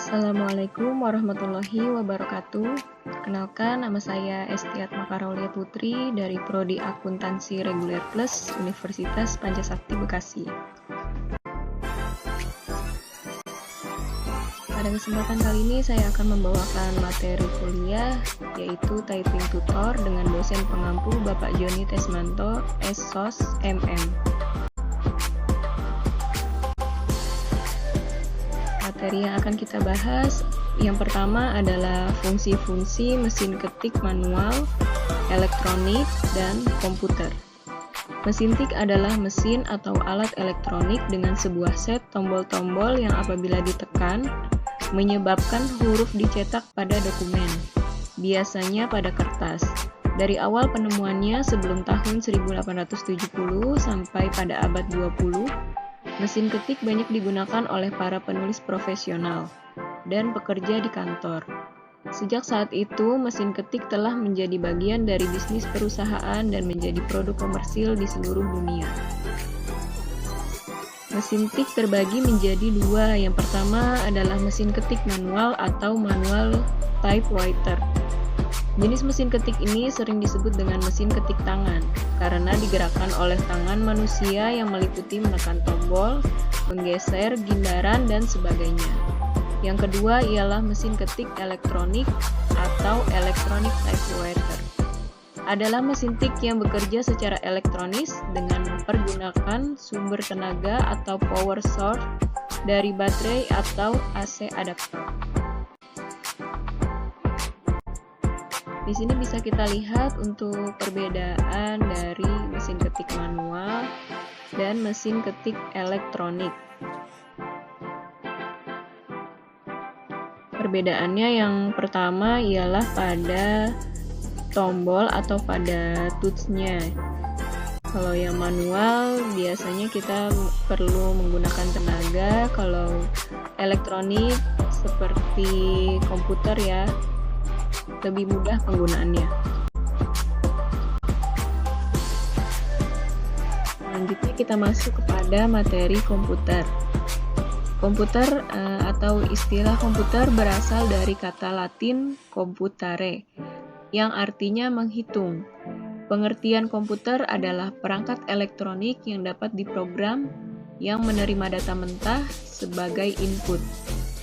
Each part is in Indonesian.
Assalamualaikum warahmatullahi wabarakatuh. Kenalkan, nama saya Estiat Makaraulia Putri dari Prodi Akuntansi Reguler Plus Universitas Pancasakti Bekasi. Pada kesempatan kali ini saya akan membawakan materi kuliah yaitu Typing Tutor dengan dosen pengampu Bapak Joni Tesmanto, SSOS MM. Materi yang akan kita bahas, yang pertama adalah fungsi-fungsi mesin ketik manual, elektronik, dan komputer. Mesin tik adalah mesin atau alat elektronik dengan sebuah set tombol-tombol yang apabila ditekan, menyebabkan huruf dicetak pada dokumen, biasanya pada kertas. Dari awal penemuannya sebelum tahun 1870 sampai pada abad 20, mesin ketik banyak digunakan oleh para penulis profesional dan pekerja di kantor. Sejak saat itu, mesin ketik telah menjadi bagian dari bisnis perusahaan dan menjadi produk komersil di seluruh dunia. Mesin tik terbagi menjadi dua. Yang pertama adalah mesin ketik manual atau manual typewriter. Jenis mesin ketik ini sering disebut dengan mesin ketik tangan karena digerakkan oleh tangan manusia yang meliputi menekan tombol, menggeser, gindaran, dan sebagainya. Yang kedua ialah mesin ketik elektronik atau electronic typewriter. Adalah mesin tik yang bekerja secara elektronis dengan mempergunakan sumber tenaga atau power source dari baterai atau AC adaptor. Di sini bisa kita lihat untuk perbedaan dari mesin ketik manual dan mesin ketik elektronik. Perbedaannya yang pertama ialah pada tombol atau pada touch-nya. Kalau yang manual biasanya kita perlu menggunakan tenaga, kalau elektronik seperti komputer ya, lebih mudah penggunaannya. Selanjutnya kita masuk kepada materi komputer. Komputer atau istilah komputer berasal dari kata Latin computare, yang artinya menghitung. Pengertian komputer adalah perangkat elektronik yang dapat diprogram yang menerima data mentah sebagai input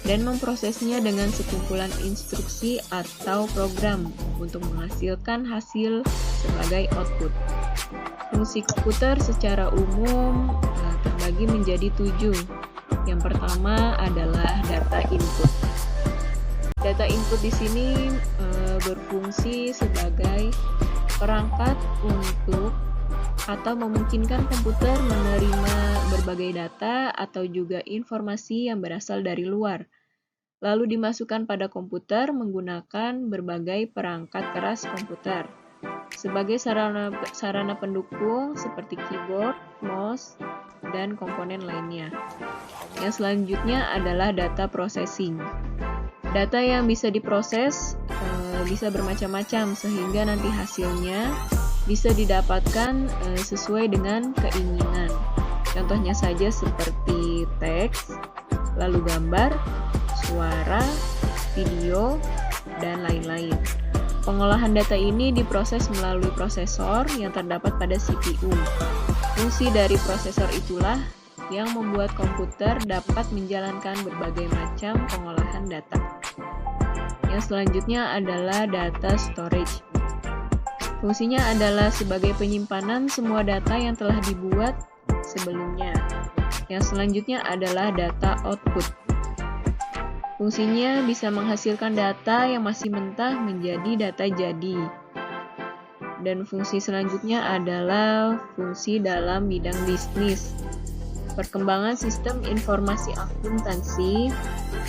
dan memprosesnya dengan sekumpulan instruksi atau program untuk menghasilkan hasil sebagai output. Fungsi komputer secara umum terbagi menjadi 7. Yang pertama adalah data input. Data input di sini berfungsi sebagai perangkat untuk atau memungkinkan komputer menerima berbagai data atau juga informasi yang berasal dari luar, lalu dimasukkan pada komputer menggunakan berbagai perangkat keras komputer sebagai sarana pendukung seperti keyboard, mouse, dan komponen lainnya. Yang selanjutnya adalah data processing. Data yang bisa diproses bisa bermacam-macam sehingga nanti hasilnya bisa didapatkan sesuai dengan keinginan. Contohnya saja seperti teks, lalu gambar, suara, video, dan lain-lain. Pengolahan data ini diproses melalui prosesor yang terdapat pada CPU. Fungsi dari prosesor itulah yang membuat komputer dapat menjalankan berbagai macam pengolahan data. Yang selanjutnya adalah data storage. Fungsinya adalah sebagai penyimpanan semua data yang telah dibuat sebelumnya. Yang selanjutnya adalah data output. Fungsinya bisa menghasilkan data yang masih mentah menjadi data jadi. Dan fungsi selanjutnya adalah fungsi dalam bidang bisnis. Perkembangan sistem informasi akuntansi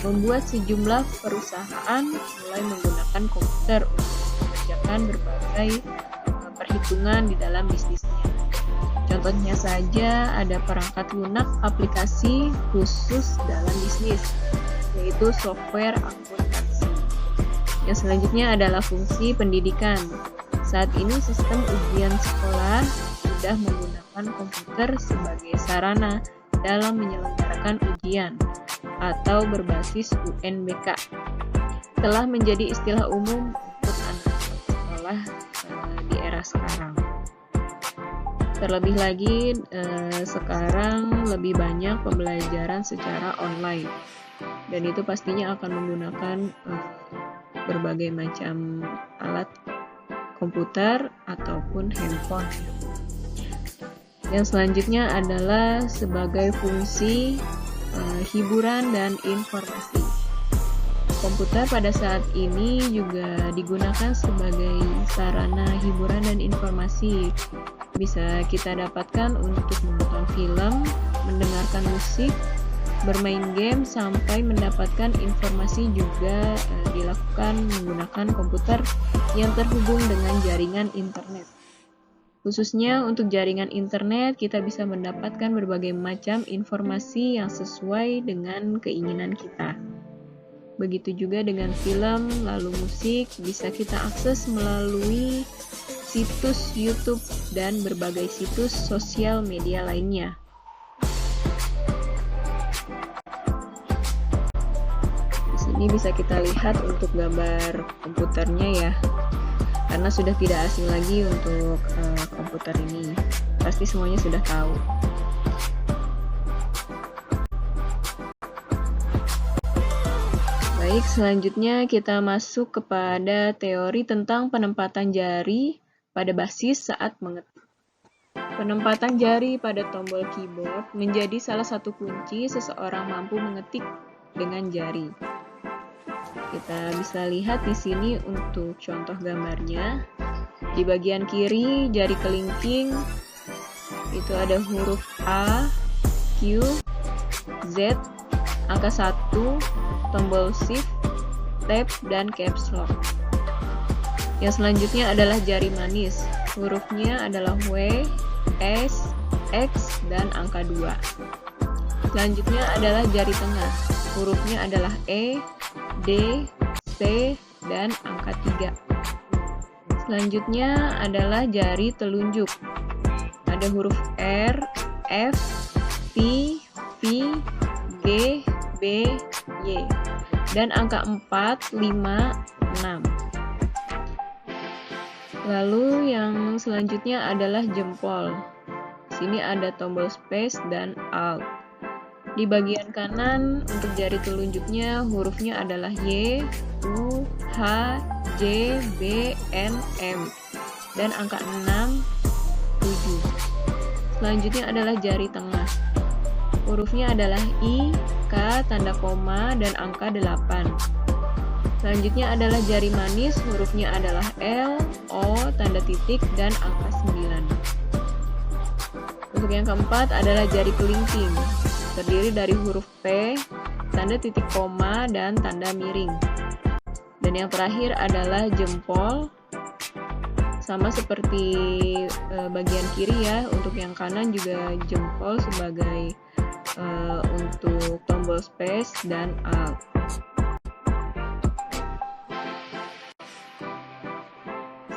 membuat sejumlah perusahaan mulai menggunakan komputer untuk mengerjakan berbagai perhitungan di dalam bisnisnya. Contohnya saja ada perangkat lunak aplikasi khusus dalam bisnis, yaitu software akuntansi. Yang selanjutnya adalah fungsi pendidikan. Saat ini sistem ujian sekolah sudah menggunakan komputer sebagai sarana dalam menyelenggarakan ujian. atau berbasis UNBK telah menjadi istilah umum untuk anak-anak sekolah di era sekarang. Terlebih lagi, sekarang lebih banyak pembelajaran secara online, dan itu pastinya akan menggunakan berbagai macam alat komputer ataupun handphone. Yang selanjutnya adalah sebagai fungsi hiburan dan informasi. Komputer pada saat ini juga digunakan sebagai sarana hiburan dan informasi. Bisa kita dapatkan untuk menonton film, mendengarkan musik, bermain game, sampai mendapatkan informasi juga dilakukan menggunakan komputer yang terhubung dengan jaringan internet. Khususnya untuk jaringan internet, kita bisa mendapatkan berbagai macam informasi yang sesuai dengan keinginan kita. Begitu juga dengan film, lalu musik, bisa kita akses melalui situs YouTube dan berbagai situs sosial media lainnya. Di sini bisa kita lihat untuk gambar komputernya ya. Karena sudah tidak asing lagi untuk komputer ini. Pasti semuanya sudah tahu. Baik, selanjutnya kita masuk kepada teori tentang penempatan jari pada basis saat mengetik. Penempatan jari pada tombol keyboard menjadi salah satu kunci seseorang mampu mengetik dengan jari. Kita bisa lihat di sini untuk contoh gambarnya. Di bagian kiri jari kelingking itu ada huruf A, Q, Z, angka 1, tombol shift, tab, dan caps lock. Yang selanjutnya adalah jari manis. Hurufnya adalah W, S, X, dan angka 2. Selanjutnya adalah jari tengah. Hurufnya adalah E, D, C, dan angka 3. Selanjutnya adalah jari telunjuk. Ada huruf R, F, P, V, G, B, Y. Dan angka 4, 5, 6. Lalu yang selanjutnya adalah jempol. Sini ada tombol space dan alt. Di bagian kanan untuk jari telunjuknya hurufnya adalah Y, U, H, J, B, N, M, dan angka 6, 7. Selanjutnya adalah jari tengah. Hurufnya adalah I, K, tanda koma, dan angka 8. Selanjutnya adalah jari manis. Hurufnya adalah L, O, tanda titik, dan angka 9. Untuk yang keempat adalah jari kelingking. Terdiri dari huruf P, tanda titik koma, dan tanda miring. Dan yang terakhir adalah jempol. Sama seperti bagian kiri ya, untuk yang kanan juga jempol sebagai untuk tombol space dan alt.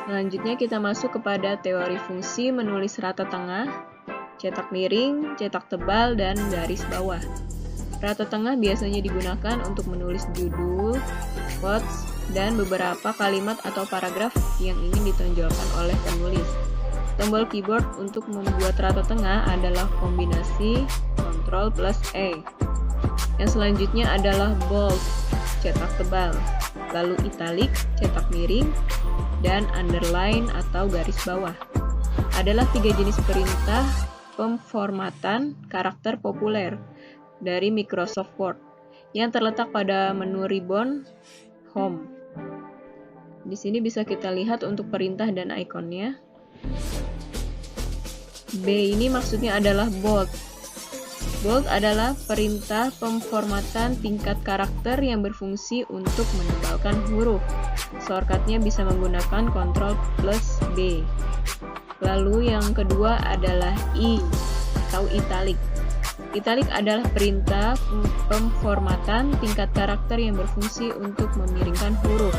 Selanjutnya kita masuk kepada teori fungsi menulis rata tengah, cetak miring, cetak tebal, dan garis bawah. Rata tengah biasanya digunakan untuk menulis judul, quotes, dan beberapa kalimat atau paragraf yang ingin ditonjolkan oleh penulis. Tombol keyboard untuk membuat rata tengah adalah kombinasi Ctrl plus E. Yang selanjutnya adalah bold, cetak tebal, lalu italic, cetak miring, dan underline atau garis bawah. Adalah 3 jenis perintah pemformatan karakter populer dari Microsoft Word yang terletak pada menu ribbon Home. Di sini bisa kita lihat untuk perintah dan ikonnya. B ini maksudnya adalah bold. Bold adalah perintah pemformatan tingkat karakter yang berfungsi untuk menebalkan huruf. Shortcutnya bisa menggunakan Ctrl plus B. Lalu yang kedua adalah I atau italic. Italic adalah perintah pemformatan tingkat karakter yang berfungsi untuk memiringkan huruf.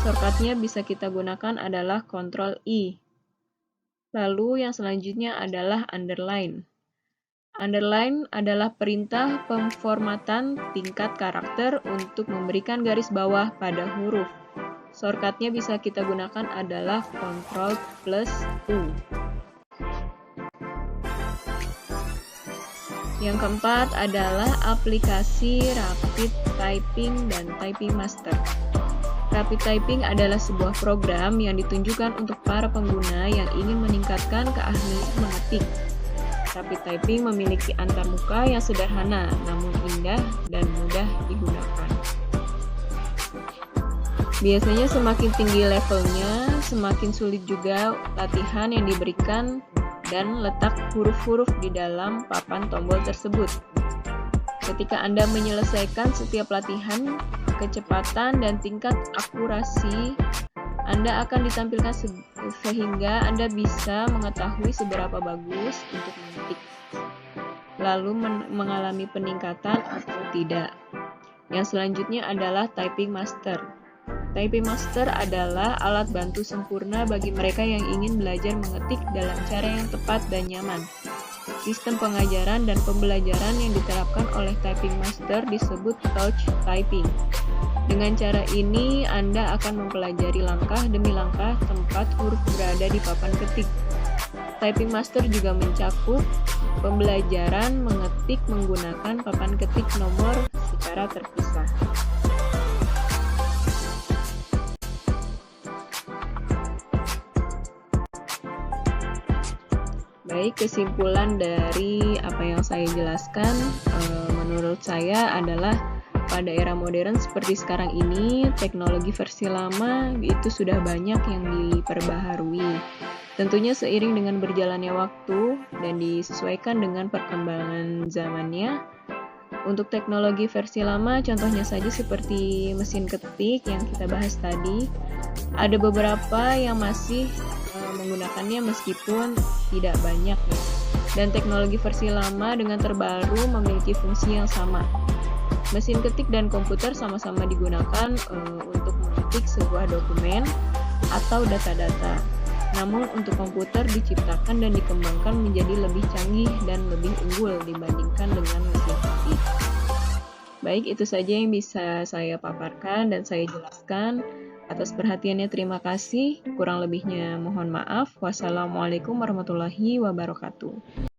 Shortcutnya bisa kita gunakan adalah Ctrl I. Lalu yang selanjutnya adalah underline. Underline adalah perintah pemformatan tingkat karakter untuk memberikan garis bawah pada huruf. Shortcut-nya bisa kita gunakan adalah Ctrl+U. Yang keempat adalah aplikasi Rapid Typing dan Typing Master. Rapid Typing adalah sebuah program yang ditunjukkan untuk para pengguna yang ingin meningkatkan keahlian mengetik. Rapid Typing memiliki antarmuka yang sederhana, namun indah dan mudah digunakan. Biasanya semakin tinggi levelnya, semakin sulit juga latihan yang diberikan dan letak huruf-huruf di dalam papan tombol tersebut. Ketika Anda menyelesaikan setiap latihan, kecepatan dan tingkat akurasi Anda akan ditampilkan sehingga Anda bisa mengetahui seberapa bagus untuk mengetik, lalu mengalami peningkatan atau tidak. Yang selanjutnya adalah Typing Master. Typing Master adalah alat bantu sempurna bagi mereka yang ingin belajar mengetik dalam cara yang tepat dan nyaman. Sistem pengajaran dan pembelajaran yang diterapkan oleh Typing Master disebut Touch Typing. Dengan cara ini, Anda akan mempelajari langkah demi langkah tempat huruf berada di papan ketik. Typing Master juga mencakup pembelajaran mengetik menggunakan papan ketik nomor secara terpisah. Baik, kesimpulan dari apa yang saya jelaskan menurut saya adalah pada era modern seperti sekarang ini, teknologi versi lama itu sudah banyak yang diperbaharui. Tentunya seiring dengan berjalannya waktu dan disesuaikan dengan perkembangan zamannya. Untuk teknologi versi lama, contohnya saja seperti mesin ketik yang kita bahas tadi, ada beberapa yang masih menggunakannya meskipun tidak banyak ya. Dan teknologi versi lama dengan terbaru memiliki fungsi yang sama. Mesin ketik dan komputer sama-sama digunakan untuk mengetik sebuah dokumen atau data-data. Namun untuk komputer diciptakan dan dikembangkan menjadi lebih canggih dan lebih unggul dibandingkan dengan mesin ketik. Baik, itu saja yang bisa saya paparkan dan saya jelaskan. Atas perhatiannya terima kasih. Kurang lebihnya mohon maaf. Wassalamualaikum warahmatullahi wabarakatuh.